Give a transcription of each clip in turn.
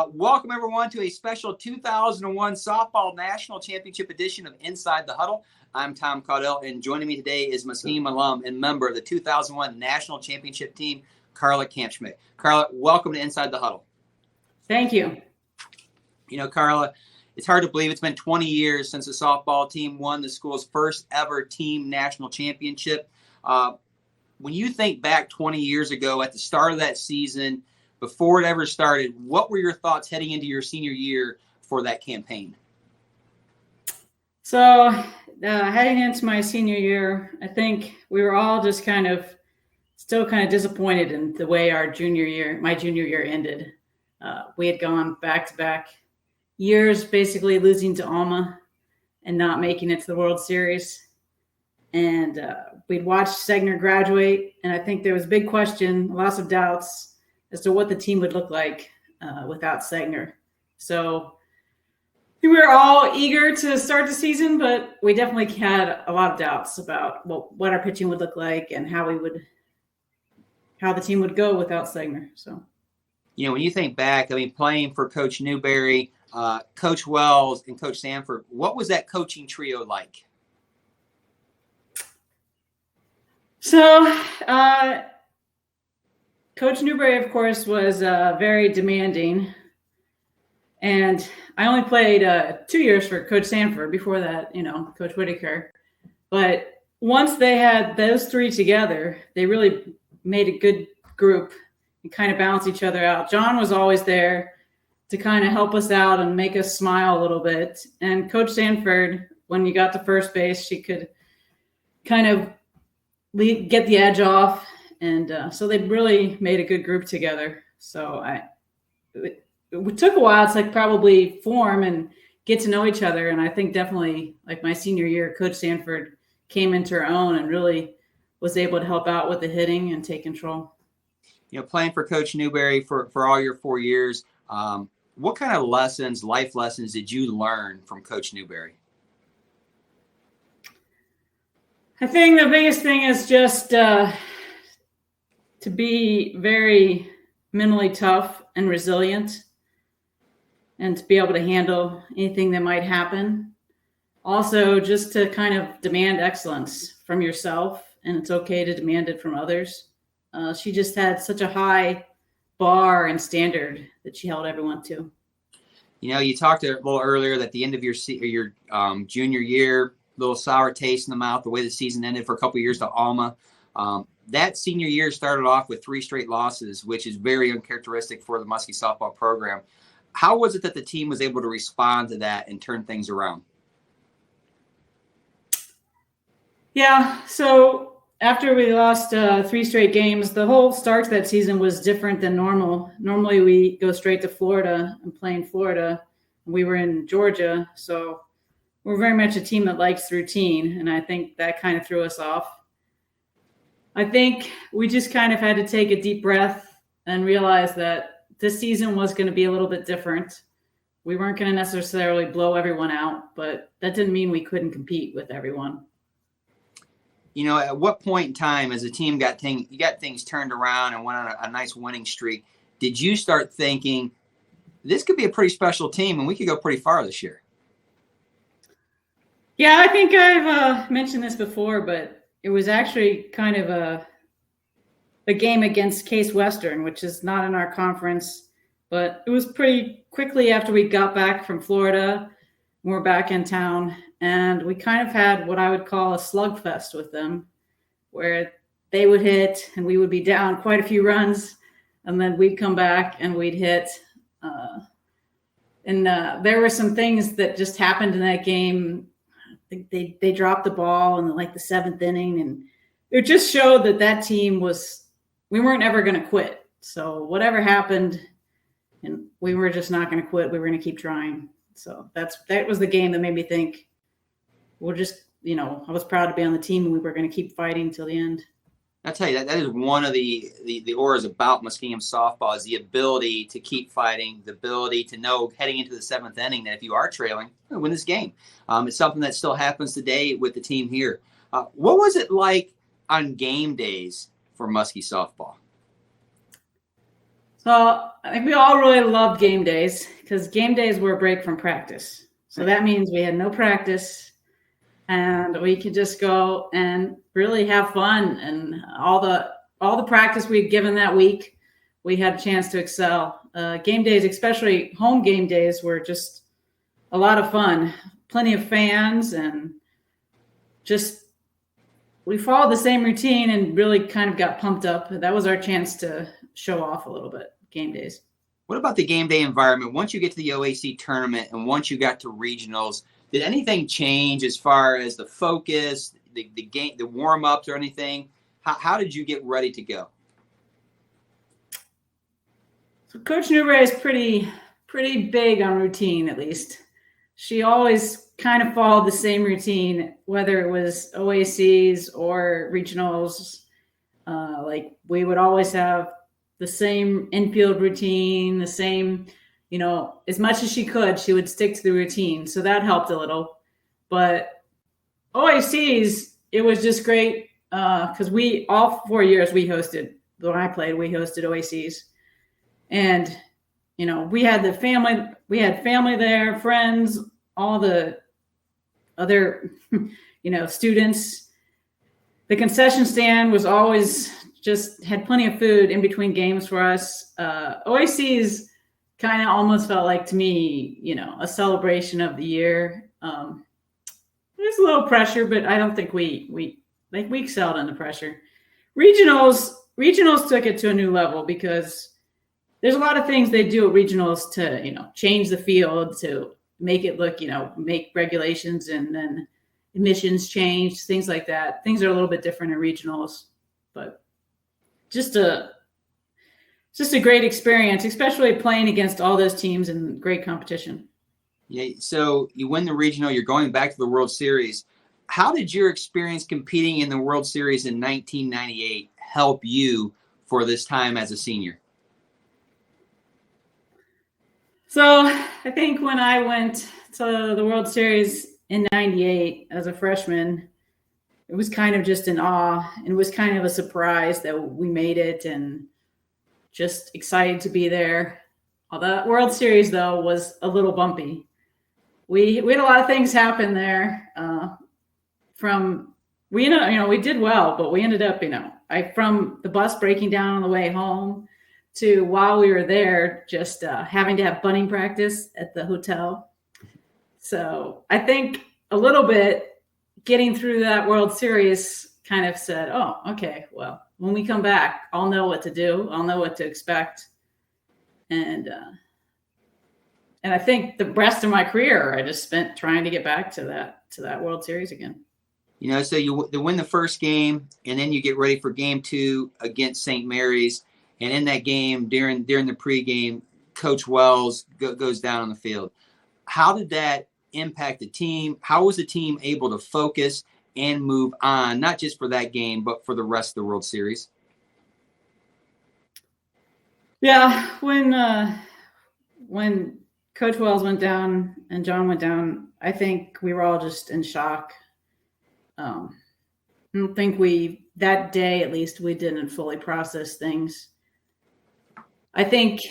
Welcome, everyone, to a special 2001 Softball National Championship edition of Inside the Huddle. I'm Tom Caudell, and joining me today is Muskegon alum and member of the 2001 National Championship team, Carla Kampschmidt. Carla, welcome to Inside the Huddle. Thank you. You know, Carla, it's hard to believe it's been 20 years since the softball team won the school's first ever team national championship. When you think back 20 years ago at the start of that season, before it ever started, what were your thoughts heading into your senior year for that campaign? So heading into my senior year, I think we were all just still disappointed in the way my junior year ended. We had gone back-to-back years, basically losing to Alma and not making it to the World Series. And we'd watched Segner graduate, and I think there was a big question, lots of doubts as to what the team would look like without Segner. So we were all eager to start the season, but we definitely had a lot of doubts about what our pitching would look like and how the team would go without Segner. So, you know, when you think back, I mean, playing for Coach Newberry, Coach Wells, and Coach Sanford, what was that coaching trio like? So, Coach Newberry, of course, was very demanding. And I only played 2 years for Coach Sanford. Before that, Coach Whitaker. But once they had those three together, they really made a good group and kind of balanced each other out. John was always there to kind of help us out and make us smile a little bit. And Coach Sanford, when you got to first base, she could kind of get the edge off. And so they really made a good group together. So it took a while to probably form and get to know each other. And I think definitely my senior year, Coach Sanford came into her own and really was able to help out with the hitting and take control. You know, playing for Coach Newberry for all your 4 years, what kind of life lessons did you learn from Coach Newberry? I think the biggest thing is just to be very mentally tough and resilient and to be able to handle anything that might happen. Also, just to kind of demand excellence from yourself, and it's okay to demand it from others. She just had such a high bar and standard that she held everyone to. You know, you talked a little earlier that the end of your junior year, a little sour taste in the mouth, the way the season ended for a couple of years to Alma. That senior year started off with 3 straight losses, which is very uncharacteristic for the Muskie softball program. How was it that the team was able to respond to that and turn things around? Yeah, so after we lost 3 straight games, the whole start to that season was different than normal. Normally we go straight to Florida and play in Florida. We were in Georgia, so we're very much a team that likes routine, and I think that kind of threw us off. I think we just kind of had to take a deep breath and realize that this season was going to be a little bit different. We weren't going to necessarily blow everyone out, but that didn't mean we couldn't compete with everyone. You know, at what point in time as a team you got things turned around and went on a nice winning streak, did you start thinking this could be a pretty special team and we could go pretty far this year? Yeah, I think I've mentioned this before, but it was actually kind of a game against Case Western, which is not in our conference, but it was pretty quickly after we got back from Florida. We're back in town, and we kind of had what I would call a slugfest with them, where they would hit and we would be down quite a few runs, and then we'd come back and we'd hit. And there were some things that just happened in that game. They dropped the ball in the 7th inning, and it just showed that team we weren't ever going to quit. So whatever happened, and we were just not going to quit. We were going to keep trying. So that was the game that made me think we're just, I was proud to be on the team, and we were going to keep fighting till the end. I'll tell you, that is one of the auras about Muskegon softball is the ability to keep fighting, the ability to know heading into the 7th inning that if you are trailing, you'll win this game. It's something that still happens today with the team here. What was it like on game days for Muskie softball? So I think we all really loved game days because game days were a break from practice. So that means we had no practice and we could just go and really have fun. And all the practice we'd given that week, we had a chance to excel. Game days, especially home game days, were just a lot of fun. Plenty of fans, and just we followed the same routine and really kind of got pumped up. That was our chance to show off a little bit. Game days. What about the game day environment? Once you get to the OAC tournament and once you got to regionals, did anything change as far as the focus, the game, the warm ups, or anything? How did you get ready to go? So Coach Newberry is pretty big on routine. At least she always kind of followed the same routine, whether it was OACs or regionals. Like we would always have the same infield routine, the same, as much as she could, she would stick to the routine. So that helped a little. But OACs, it was just great because all 4 years we hosted, when I played, we hosted OACs. And, we had family there, friends, all the other, students. The concession stand was always just had plenty of food in between games for us. OACs kind of almost felt like, to me, a celebration of the year. There's a little pressure, but I don't think we excelled under pressure. Regionals took it to a new level because there's a lot of things they do at regionals to, change the field, to make it look, make regulations and then admissions change, things like that. Things are a little bit different in regionals, but just a great experience, especially playing against all those teams in great competition. Yeah. So you win the regional, you're going back to the World Series. How did your experience competing in the World Series in 1998 help you for this time as a senior? So I think when I went to the World Series in 98 as a freshman, it was kind of just an awe, and it was kind of a surprise that we made it, and just excited to be there. The World Series, though, was a little bumpy. We had a lot of things happen there. We did well, but we ended up, from the bus breaking down on the way home to while we were there, just having to have bunting practice at the hotel. So I think a little bit getting through that World Series kind of said, oh, okay, well, when we come back, I'll know what to do. I'll know what to expect. And I think the rest of my career, I just spent trying to get back to that World Series again. So you win the first game, and then you get ready for game 2 against St. Mary's. And in that game, during the pregame, Coach Wells goes down on the field. How did that impact the team? How was the team able to focus and move on, not just for that game, but for the rest of the World Series? Yeah, when Coach Wells went down and John went down, I think we were all just in shock. I don't think that day, at least, we didn't fully process things. I think,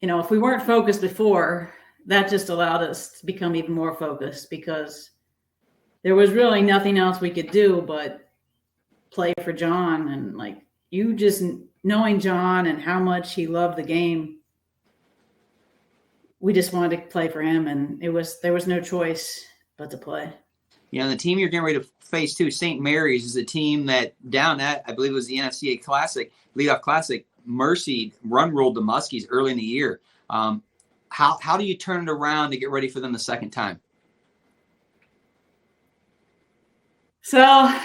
if we weren't focused before, that just allowed us to become even more focused because there was really nothing else we could do but play for John. And you just knowing John and how much he loved the game, we just wanted to play for him, and there was no choice but to play. The team you're getting ready to face too, St. Mary's, is a team that down at, I believe it was the NFCA Classic, Leadoff Classic, Mercy run-rolled the Muskies early in the year. How do you turn it around to get ready for them the second time? So I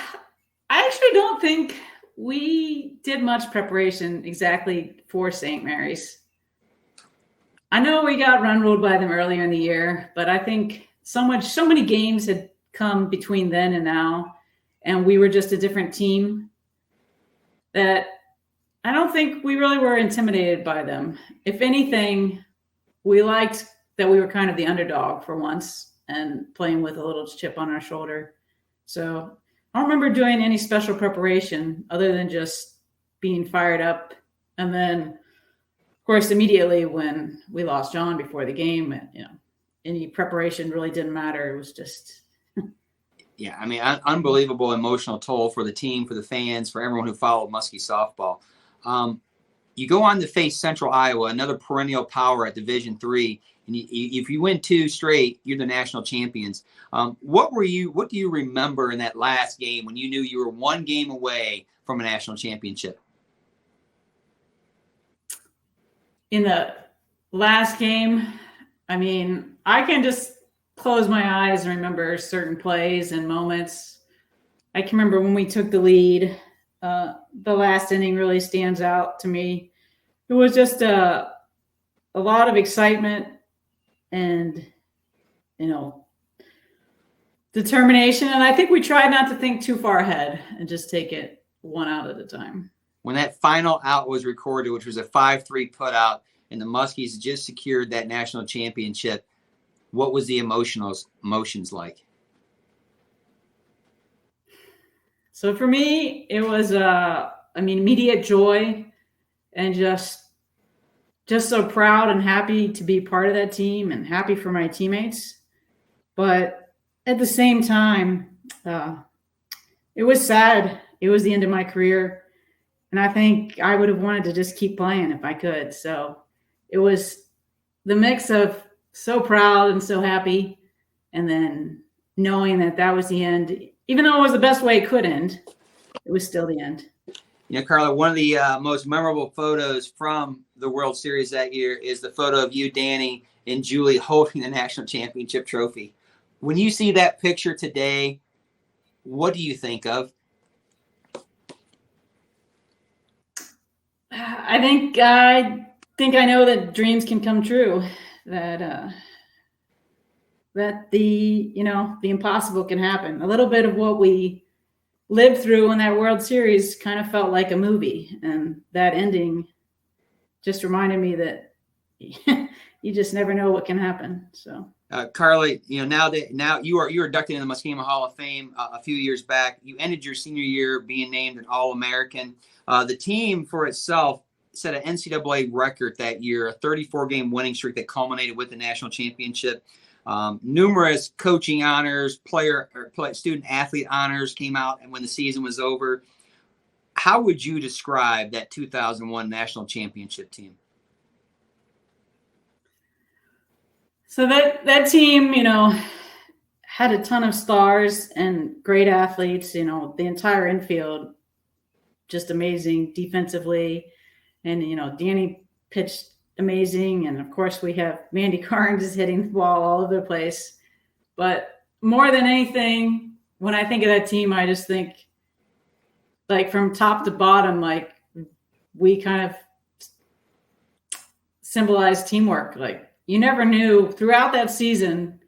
actually don't think we did much preparation exactly for St. Mary's. I know we got run-ruled by them earlier in the year, but I think so many games had come between then and now, and we were just a different team, that I don't think we really were intimidated by them. If anything, we liked that we were kind of the underdog for once and playing with a little chip on our shoulder. So I don't remember doing any special preparation other than just being fired up. And then course, immediately when we lost John before the game, any preparation really didn't matter. It was just. Yeah, I mean, unbelievable emotional toll for the team, for the fans, for everyone who followed Muskie softball. You go on to face Central Iowa, another perennial power at Division III, and if you win 2 straight, you're the national champions. What do you remember in that last game when you knew you were 1 game away from a national championship? In the last game, I mean, I can just close my eyes and remember certain plays and moments. I can remember when we took the lead. The last inning really stands out to me. It was just a lot of excitement and, determination. And I think we tried not to think too far ahead and just take it one out at a time. When that final out was recorded, which was a 5-3 put out, and the Muskies just secured that national championship, what was the emotions like? So for me, it was, immediate joy and just so proud and happy to be part of that team and happy for my teammates. But at the same time, it was sad. It was the end of my career. And I think I would have wanted to just keep playing if I could. So it was the mix of so proud and so happy, and then knowing that was the end. Even though it was the best way it could end, it was still the end. Carla, one of the most memorable photos from the World Series that year is the photo of you, Danny, and Julie holding the national championship trophy. When you see that picture today, what do you think of? I think I know that dreams can come true. That the impossible can happen. A little bit of what we lived through in that World Series kind of felt like a movie, and that ending just reminded me that you just never know what can happen. So, Carla, now you are inducted in the Muskema Hall of Fame a few years back. You ended your senior year being named an All-American. The team for itself set an NCAA record that year, a 34-game winning streak that culminated with the national championship. Numerous coaching honors, student athlete honors came out, and when the season was over, how would you describe that 2001 national championship team? So that team, had a ton of stars and great athletes. The entire infield, just amazing defensively, and Danny pitched amazing, and of course we have Mandy Carnes is hitting the ball all over the place. But more than anything, when I think of that team, I just think, like, from top to bottom, like, we kind of symbolize teamwork. Like, you never knew throughout that season,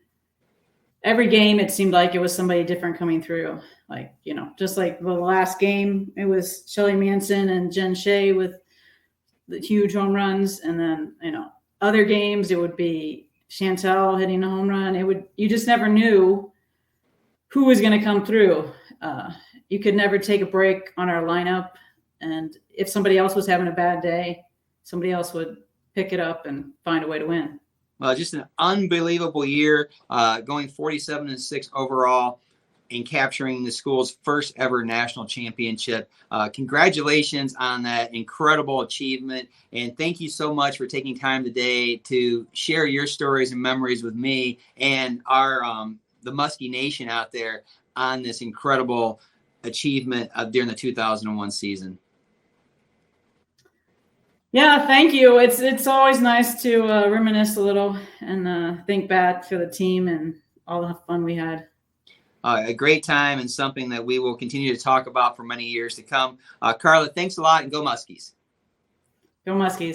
every game it seemed like it was somebody different coming through. Like, just like the last game, it was Shelly Manson and Jen Shea with the huge home runs, and then other games it would be Chantel hitting a home run. You just never knew who was going to come through. You could never take a break on our lineup, and if somebody else was having a bad day, somebody else would pick it up and find a way to win. Well, just an unbelievable year, going 47-6 overall and capturing the school's first ever national championship. Congratulations on that incredible achievement. And thank you so much for taking time today to share your stories and memories with me and the Muskie Nation out there on this incredible achievement during the 2001 season. Yeah, thank you. It's always nice to reminisce a little and think back to the team and all the fun we had. A great time and something that we will continue to talk about for many years to come. Carla, thanks a lot, and go Muskies. Go Muskies.